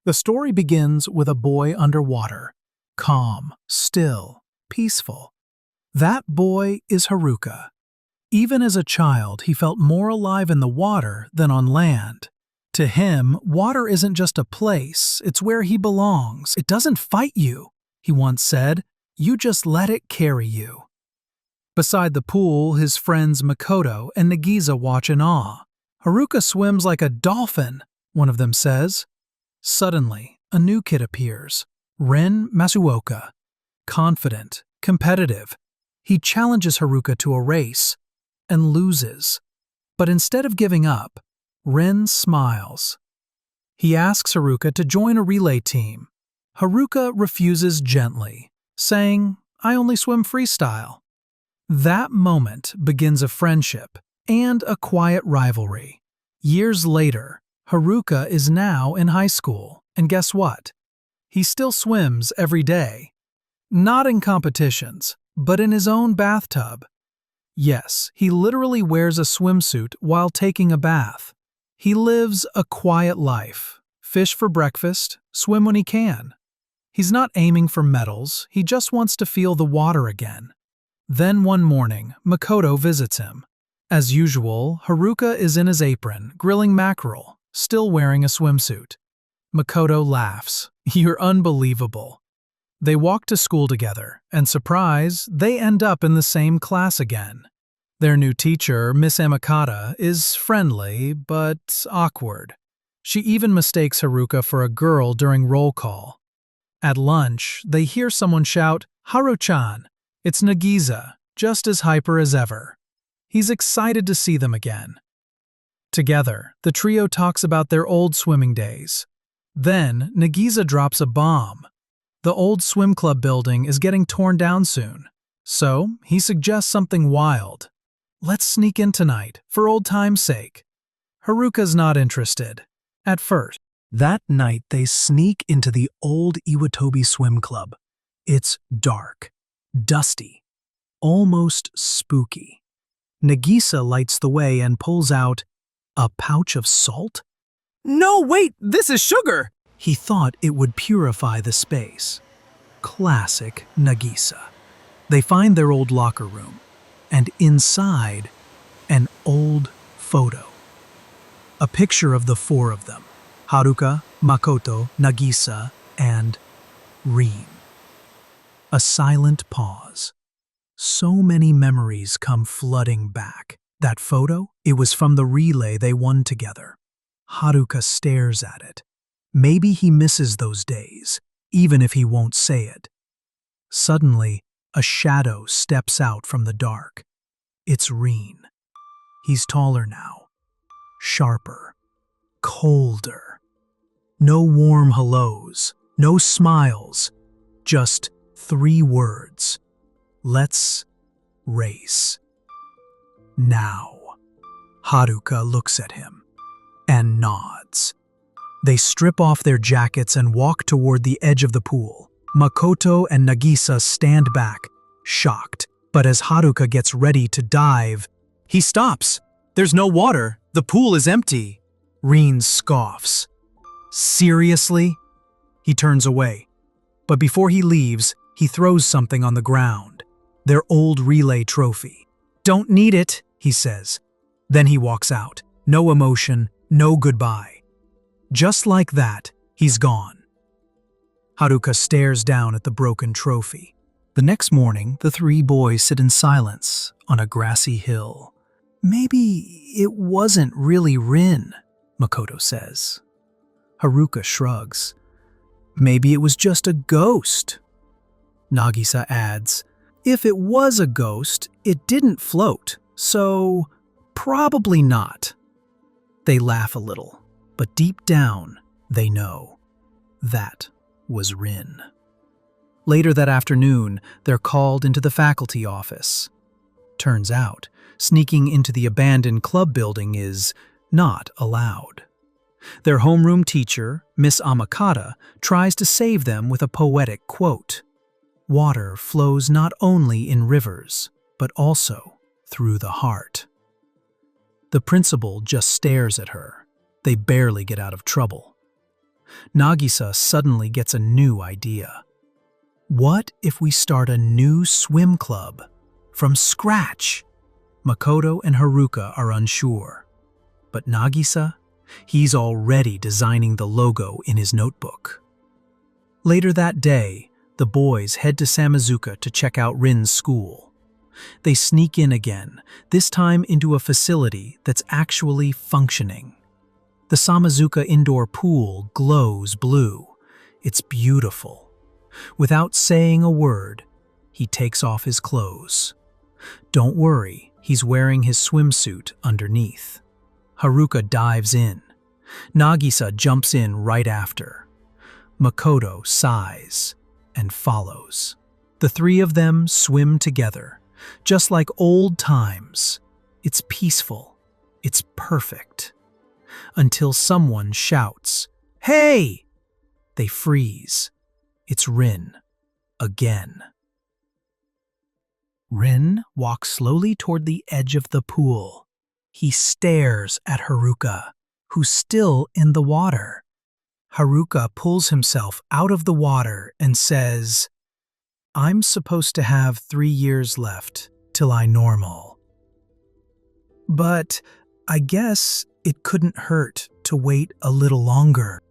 The story begins with a boy underwater, calm, still, peaceful. That boy is Haruka. Even as a child, he felt more alive in the water than on land. To him, water isn't just a place, it's where he belongs. It doesn't fight you, he once said. You just let it carry you. Beside the pool, his friends Makoto and Nagisa watch in awe. Haruka swims like a dolphin, one of them says. Suddenly, a new kid appears, Ren Masuoka. Confident, competitive. He challenges Haruka to a race and loses. But instead of giving up, Ren smiles. He asks Haruka to join a relay team. Haruka refuses gently, saying, "I only swim freestyle." That moment begins a friendship and a quiet rivalry. Years later, Haruka is now in high school, and guess what? He still swims every day. Not in competitions, but in his own bathtub. Yes, he literally wears a swimsuit while taking a bath. He lives a quiet life. Fish for breakfast, swim when he can. He's not aiming for medals, he just wants to feel the water again. Then one morning, Makoto visits him. As usual, Haruka is in his apron, grilling mackerel, still wearing a swimsuit. Makoto laughs. "You're unbelievable." They walk to school together, and surprise, they end up in the same class again. Their new teacher, Miss Amakata, is friendly, but awkward. She even mistakes Haruka for a girl during roll call. At lunch, they hear someone shout, "Haru-chan!" It's Nagisa, just as hyper as ever. He's excited to see them again. Together, the trio talks about their old swimming days. Then, Nagisa drops a bomb. The old swim club building is getting torn down soon, so he suggests something wild. "Let's sneak in tonight, for old time's sake." Haruka's not interested. At first. That night, they sneak into the old Iwatobi Swim Club. It's dark, dusty, almost spooky. Nagisa lights the way and pulls out a pouch of salt. "No, wait, this is sugar!" He thought it would purify the space. Classic Nagisa. They find their old locker room, and inside, an old photo. A picture of the four of them, Haruka, Makoto, Nagisa, and Rin. A silent pause. So many memories come flooding back. That photo, it was from the relay they won together. Haruka stares at it. Maybe he misses those days, even if he won't say it. Suddenly, a shadow steps out from the dark. It's Rin. He's taller now, sharper, colder. No warm hellos, no smiles, just 3 words. "Let's race." Now. Haruka looks at him and nods. They strip off their jackets and walk toward the edge of the pool. Makoto and Nagisa stand back, shocked. But as Haruka gets ready to dive, he stops. "There's no water. The pool is empty." Rin scoffs. "Seriously?" He turns away. But before he leaves, he throws something on the ground. Their old relay trophy. "Don't need it," he says. Then he walks out. No emotion, no goodbye. Just like that, he's gone. Haruka stares down at the broken trophy. The next morning, the 3 boys sit in silence on a grassy hill. "Maybe it wasn't really Rin," Makoto says. Haruka shrugs. "Maybe it was just a ghost." Nagisa adds, "If it was a ghost, it didn't float, so probably not." They laugh a little, but deep down, they know that was Rin. Later that afternoon, they're called into the faculty office. Turns out, sneaking into the abandoned club building is not allowed. Their homeroom teacher, Miss Amakata, tries to save them with a poetic quote. "Water flows not only in rivers, but also through the heart." The principal just stares at her. They barely get out of trouble. Nagisa suddenly gets a new idea. What if we start a new swim club? From scratch? Makoto and Haruka are unsure. But Nagisa? He's already designing the logo in his notebook. Later that day, the boys head to Samazuka to check out Rin's school. They sneak in again, this time into a facility that's actually functioning. The Samazuka indoor pool glows blue. It's beautiful. Without saying a word, he takes off his clothes. Don't worry, he's wearing his swimsuit underneath. Haruka dives in. Nagisa jumps in right after. Makoto sighs and follows. The three of them swim together, just like old times. It's peaceful. It's perfect. Until someone shouts, "Hey!" They freeze. It's Rin. Again. Rin walks slowly toward the edge of the pool. He stares at Haruka, who's still in the water. Haruka pulls himself out of the water and says, "I'm supposed to have 3 years left till I normal. But I guess it couldn't hurt to wait a little longer."